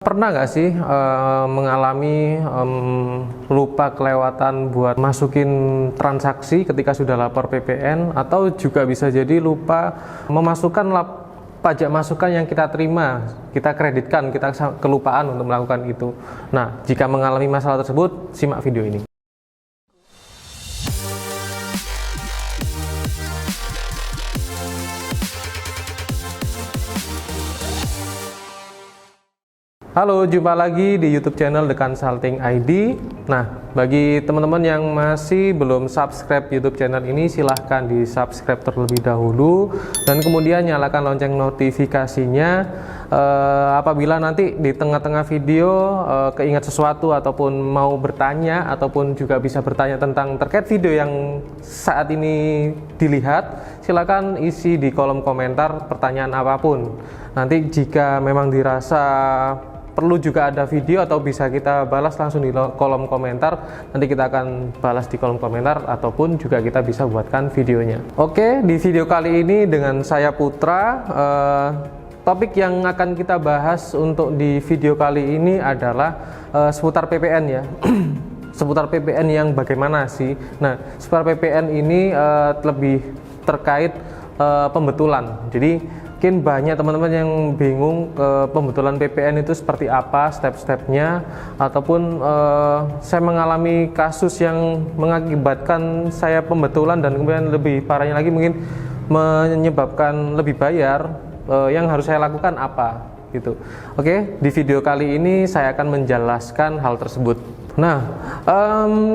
Pernah nggak sih mengalami lupa kelewatan buat masukin transaksi ketika sudah lapor PPN, atau juga bisa jadi lupa memasukkan pajak masukan yang kita terima, kita kreditkan, kita kelupaan untuk melakukan itu. Nah, jika mengalami masalah tersebut, simak video ini. Halo, jumpa lagi di YouTube channel The Consulting ID. Nah, bagi teman-teman yang masih belum subscribe YouTube channel ini, silahkan di subscribe terlebih dahulu dan kemudian nyalakan lonceng notifikasinya. Apabila nanti di tengah-tengah video keingat sesuatu ataupun mau bertanya ataupun juga bisa bertanya tentang terkait video yang saat ini dilihat, silakan isi di kolom komentar pertanyaan apapun. Nanti jika memang dirasa perlu juga ada video atau bisa kita balas langsung di kolom komentar, nanti kita akan balas di kolom komentar ataupun juga kita bisa buatkan videonya. Oke, di video kali ini dengan saya Putra, topik yang akan kita bahas untuk di video kali ini adalah seputar PPN ya. Seputar PPN yang bagaimana sih? Nah, seputar PPN ini lebih terkait pembetulan. Jadi mungkin banyak teman-teman yang bingung pembetulan PPN itu seperti apa step-stepnya, ataupun saya mengalami kasus yang mengakibatkan saya pembetulan dan kemudian lebih parahnya lagi mungkin menyebabkan lebih bayar, yang harus saya lakukan apa gitu. Oke, di video kali ini saya akan menjelaskan hal tersebut. Nah,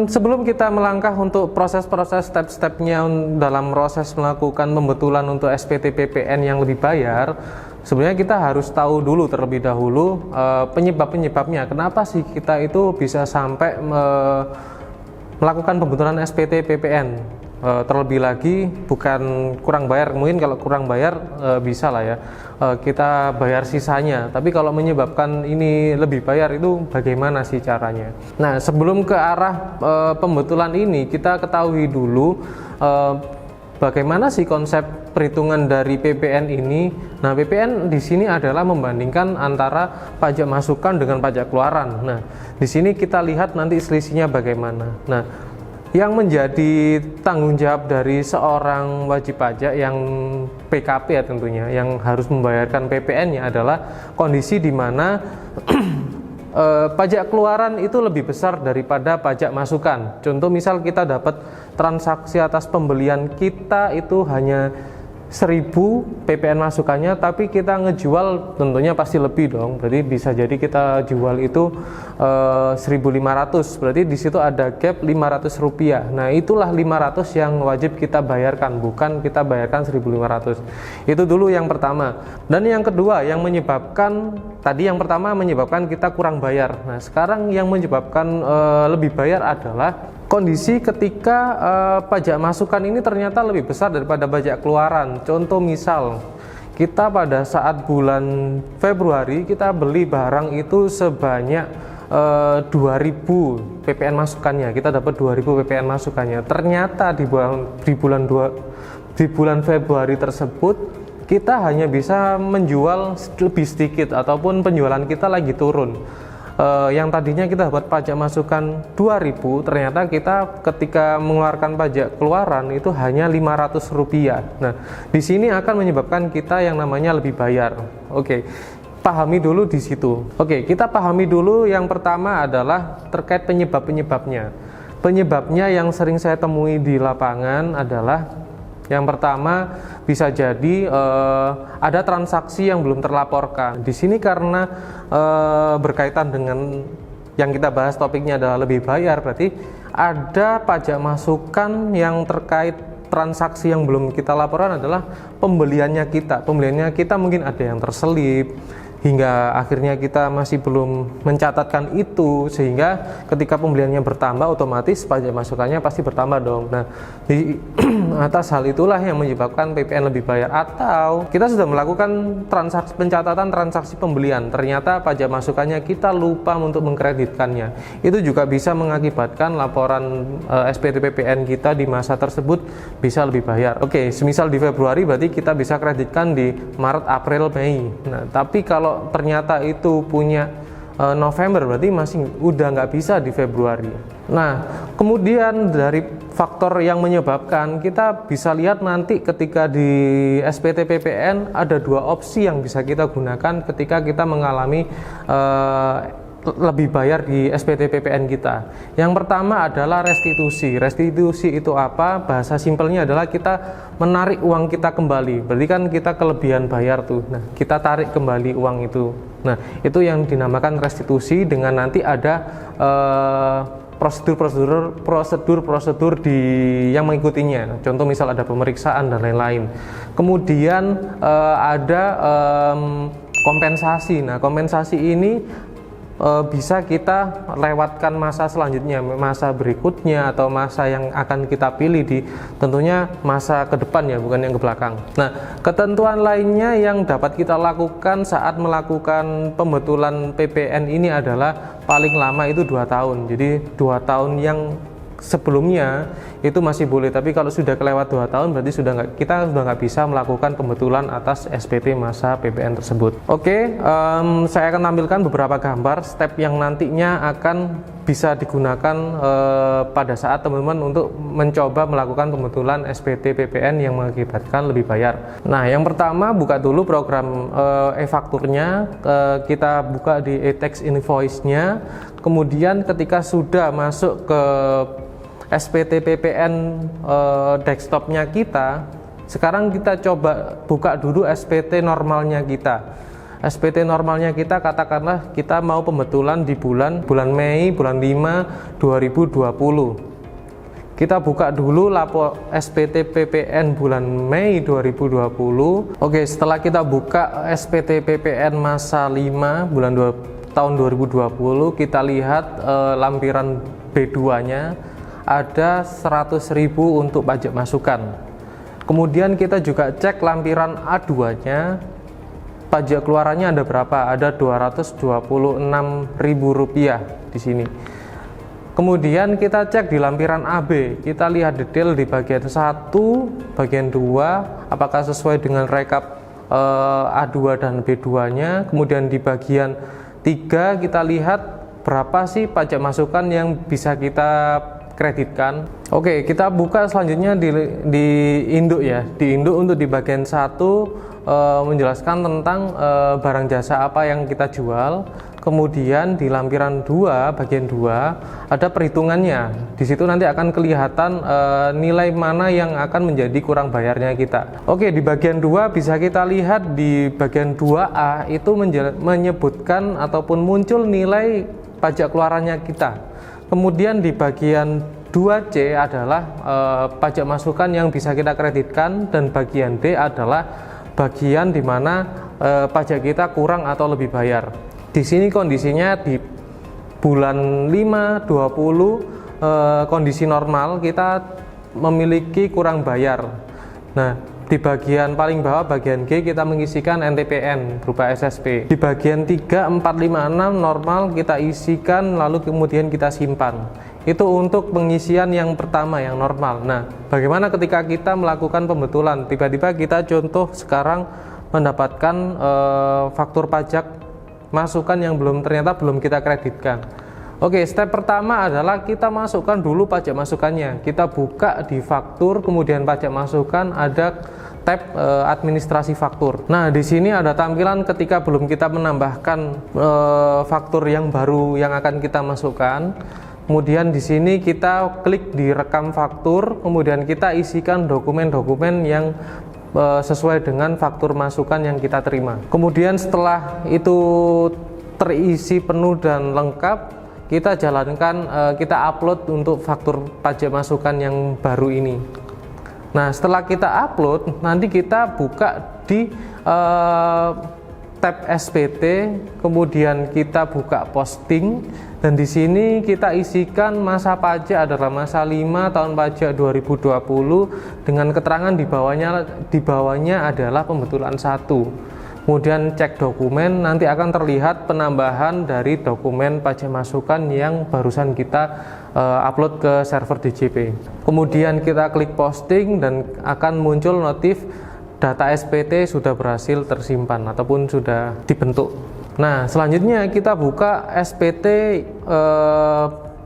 sebelum kita melangkah untuk proses-proses step-stepnya dalam proses melakukan pembetulan untuk SPT PPN yang lebih bayar, sebenarnya kita harus tahu dulu terlebih dahulu penyebab-penyebabnya. Kenapa sih kita itu bisa sampai melakukan pembetulan SPT PPN? Terlebih lagi bukan kurang bayar, mungkin kalau kurang bayar bisa lah ya, kita bayar sisanya, tapi kalau menyebabkan ini lebih bayar itu bagaimana sih caranya? Nah, sebelum ke arah pembetulan ini, kita ketahui dulu bagaimana sih konsep perhitungan dari PPN ini. Nah, PPN di sini adalah membandingkan antara pajak masukan dengan pajak keluaran. Nah, di sini kita lihat nanti selisihnya bagaimana. Nah, yang menjadi tanggung jawab dari seorang wajib pajak yang PKP ya tentunya, yang harus membayarkan PPN-nya adalah kondisi di mana pajak keluaran itu lebih besar daripada pajak masukan. Contoh misal kita dapat transaksi atas pembelian kita itu hanya 1.000 PPN masukannya, tapi kita ngejual tentunya pasti lebih dong. Berarti bisa jadi kita jual itu 1.500. Berarti di situ ada gap 500 rupiah. Nah, itulah 500 yang wajib kita bayarkan, bukan kita bayarkan 1.500. Itu dulu yang pertama. Dan yang kedua yang menyebabkan, tadi yang pertama menyebabkan kita kurang bayar. Nah, sekarang yang menyebabkan lebih bayar adalah kondisi ketika pajak masukan ini ternyata lebih besar daripada pajak keluaran. Contoh misal, kita pada saat bulan Februari kita beli barang itu sebanyak 2.000 PPN masukannya. Kita dapat 2.000 PPN masukannya. Ternyata di bulan Februari tersebut kita hanya bisa menjual lebih sedikit, ataupun penjualan kita lagi turun. Yang tadinya kita dapat pajak masukan 2.000, ternyata kita ketika mengeluarkan pajak keluaran itu hanya 500 rupiah. Nah, di sini akan menyebabkan kita yang namanya lebih bayar. Oke, pahami dulu di situ. Oke, kita pahami dulu yang pertama adalah terkait penyebab-penyebabnya. Penyebabnya yang sering saya temui di lapangan adalah yang pertama bisa jadi ada transaksi yang belum terlaporkan. Di sini karena berkaitan dengan yang kita bahas topiknya adalah lebih bayar, berarti ada pajak masukan yang terkait transaksi yang belum kita laporkan adalah pembeliannya kita. Pembeliannya kita mungkin ada yang terselip, hingga akhirnya kita masih belum mencatatkan itu, sehingga ketika pembeliannya bertambah otomatis pajak masukannya pasti bertambah dong. Nah, di atas hal itulah yang menyebabkan PPN lebih bayar. Atau kita sudah melakukan pencatatan transaksi pembelian, ternyata pajak masukannya kita lupa untuk mengkreditkannya. Itu juga bisa mengakibatkan laporan SPT PPN kita di masa tersebut bisa lebih bayar. Oke, semisal di Februari berarti kita bisa kreditkan di Maret, April, Mei. Nah, tapi kalau ternyata itu punya November, berarti masih udah nggak bisa di Februari. Nah, kemudian dari faktor yang menyebabkan, kita bisa lihat nanti ketika di SPT PPN ada dua opsi yang bisa kita gunakan ketika kita mengalami lebih bayar di SPT PPN kita. Yang pertama adalah restitusi. Restitusi itu apa? Bahasa simpelnya adalah kita menarik uang kita kembali. Berarti kan kita kelebihan bayar tuh. Nah, kita tarik kembali uang itu. Nah, itu yang dinamakan restitusi, dengan nanti ada prosedur yang mengikutinya. Contoh misal ada pemeriksaan dan lain-lain. Kemudian ada kompensasi. Nah, kompensasi ini bisa kita lewatkan masa selanjutnya, masa berikutnya, atau masa yang akan kita pilih di tentunya masa ke depan ya, bukan yang ke belakang. Nah, ketentuan lainnya yang dapat kita lakukan saat melakukan pembetulan PPN ini adalah paling lama itu 2 tahun. Jadi 2 tahun yang sebelumnya itu masih boleh, tapi kalau sudah kelewat 2 tahun berarti kita sudah nggak bisa melakukan pembetulan atas SPT masa PPN tersebut. Oke, saya akan tampilkan beberapa gambar step yang nantinya akan bisa digunakan pada saat teman-teman untuk mencoba melakukan pembetulan SPT PPN yang mengakibatkan lebih bayar. Nah, yang pertama, buka dulu program e-fakturnya, kita buka di e-tax invoice-nya. Kemudian ketika sudah masuk ke SPT PPN desktopnya kita, sekarang kita coba buka dulu SPT normalnya kita. SPT normalnya kita, katakanlah kita mau pembetulan di bulan Mei, bulan 5 2020. Kita buka dulu lapor SPT PPN bulan Mei 2020. Oke, setelah kita buka SPT PPN masa 5 tahun 2020, kita lihat lampiran B2-nya ada 100.000 untuk pajak masukan. Kemudian kita juga cek lampiran A2-nya, pajak keluarannya ada berapa? Ada Rp226.000 di sini. Kemudian kita cek di lampiran AB, kita lihat detail di bagian 1, bagian 2, apakah sesuai dengan rekap A2 dan B2-nya. Kemudian di bagian 3 kita lihat berapa sih pajak masukan yang bisa kita kreditkan. Oke, kita buka selanjutnya di induk ya. Di induk untuk di bagian 1 menjelaskan tentang barang jasa apa yang kita jual. Kemudian di lampiran 2, bagian 2 ada perhitungannya. Di situ nanti akan kelihatan nilai mana yang akan menjadi kurang bayarnya kita. Oke, di bagian 2 bisa kita lihat di bagian 2A itu menyebutkan ataupun muncul nilai pajak keluarannya kita. Kemudian di bagian 2C adalah pajak masukan yang bisa kita kreditkan, dan bagian D adalah bagian di mana pajak kita kurang atau lebih bayar. Di sini kondisinya di bulan 5 20 kondisi normal kita memiliki kurang bayar. Nah, di bagian paling bawah bagian G kita mengisikan NTPN berupa SSP. Di bagian 3, 4, 5, 6 normal kita isikan, lalu kemudian kita simpan. Itu untuk pengisian yang pertama, yang normal. Nah, bagaimana ketika kita melakukan pembetulan? Tiba-tiba kita contoh sekarang mendapatkan faktur pajak masukan yang ternyata belum kita kreditkan. Oke, step pertama adalah kita masukkan dulu pajak masukannya. Kita buka di faktur, kemudian pajak masukan, ada tab administrasi faktur. Nah, di sini ada tampilan ketika belum kita menambahkan faktur yang baru yang akan kita masukkan. Kemudian di sini kita klik di rekam faktur, kemudian kita isikan dokumen-dokumen yang sesuai dengan faktur masukan yang kita terima. Kemudian setelah itu terisi penuh dan lengkap, kita jalankan, kita upload untuk faktur pajak masukan yang baru ini. Nah, setelah kita upload, nanti kita buka di tab SPT, kemudian kita buka posting, dan di sini kita isikan masa pajak adalah masa 5 tahun pajak 2020 dengan keterangan di bawahnya adalah pembetulan 1. Kemudian cek dokumen, nanti akan terlihat penambahan dari dokumen pajak masukan yang barusan kita upload ke server DJP. Kemudian kita klik posting dan akan muncul notif data SPT sudah berhasil tersimpan ataupun sudah dibentuk. Nah, selanjutnya kita buka SPT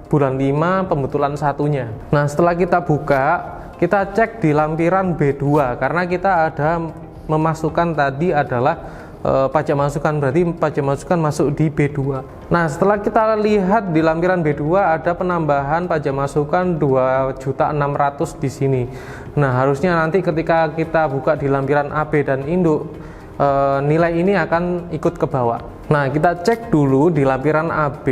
bulan 5 pembetulan satunya. Nah, setelah kita buka, kita cek di lampiran B2 karena kita ada memasukkan tadi adalah pajak masukan, berarti pajak masukan masuk di B2. Nah, setelah kita lihat di lampiran B2 ada penambahan pajak masukan 2.600.000 di sini. Nah, harusnya nanti ketika kita buka di lampiran AB dan induk, nilai ini akan ikut ke bawah. Nah, kita cek dulu di lampiran AB,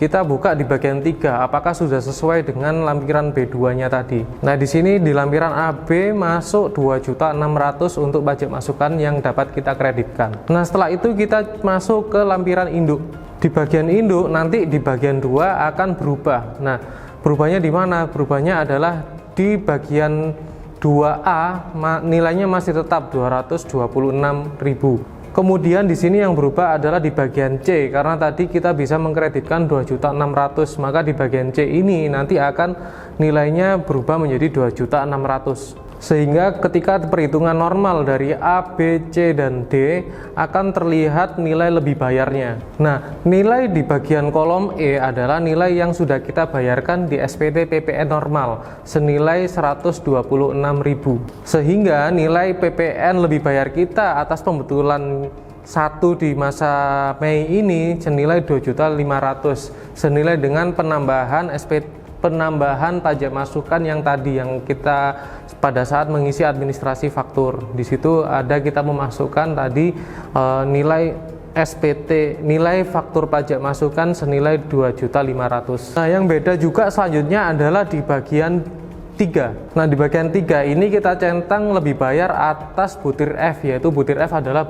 kita buka di bagian 3 apakah sudah sesuai dengan lampiran B2-nya tadi. Nah, di sini di lampiran AB masuk 2.600.000 untuk pajak masukan yang dapat kita kreditkan. Nah, setelah itu kita masuk ke lampiran induk. Di bagian induk nanti di bagian 2 akan berubah. Nah, berubahnya di mana? Berubahnya adalah di bagian 2A, nilainya masih tetap 226.000. Kemudian di sini yang berubah adalah di bagian C, karena tadi kita bisa mengkreditkan 2.600.000, maka di bagian C ini nanti akan nilainya berubah menjadi 2.600.000. Sehingga ketika perhitungan normal dari A, B, C, dan D akan terlihat nilai lebih bayarnya. Nah, nilai di bagian kolom E adalah nilai yang sudah kita bayarkan di SPT PPN normal senilai 126.000. Sehingga nilai PPN lebih bayar kita atas pembetulan 1 di masa Mei ini senilai 2.500.000 senilai dengan penambahan pajak masukan yang tadi yang kita pada saat mengisi administrasi faktur. Di situ ada kita memasukkan tadi nilai SPT, nilai faktur pajak masukan senilai 2.500.000. Nah, yang beda juga selanjutnya adalah di bagian 3. Nah, di bagian 3 ini kita centang lebih bayar atas butir F, yaitu butir F adalah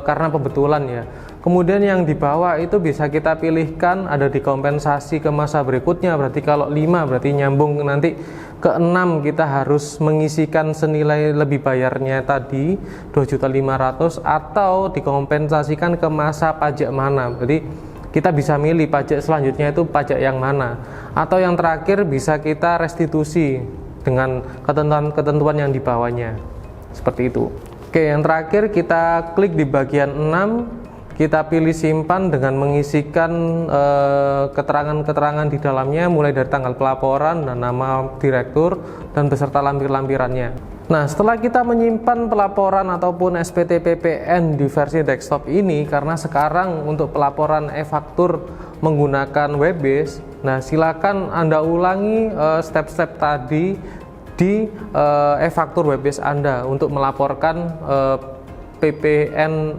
karena pembetulan ya. Kemudian yang di bawah itu bisa kita pilihkan ada dikompensasi ke masa berikutnya, berarti kalau 5 berarti nyambung nanti ke 6 kita harus mengisikan senilai lebih bayarnya tadi 2.500.000 atau dikompensasikan ke masa pajak mana. Berarti kita bisa milih pajak selanjutnya itu pajak yang mana, atau yang terakhir bisa kita restitusi dengan ketentuan yang di bawahnya. Seperti itu. Oke, yang terakhir kita klik di bagian 6. Kita pilih simpan dengan mengisikan keterangan-keterangan di dalamnya mulai dari tanggal pelaporan dan nama direktur dan beserta lampir-lampirannya. Nah, setelah kita menyimpan pelaporan ataupun SPT PPN di versi desktop ini, karena sekarang untuk pelaporan e-faktur menggunakan web base, nah silakan Anda ulangi step-step tadi di e-faktur web base Anda untuk melaporkan PPN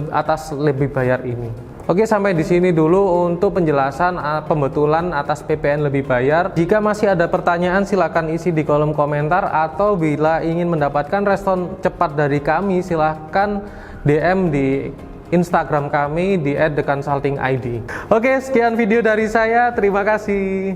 atas lebih bayar ini. Oke, sampai di sini dulu untuk penjelasan pembetulan atas PPN lebih bayar. Jika masih ada pertanyaan silakan isi di kolom komentar, atau bila ingin mendapatkan respon cepat dari kami silahkan DM di Instagram kami di @theconsultingid. Oke, sekian video dari saya. Terima kasih.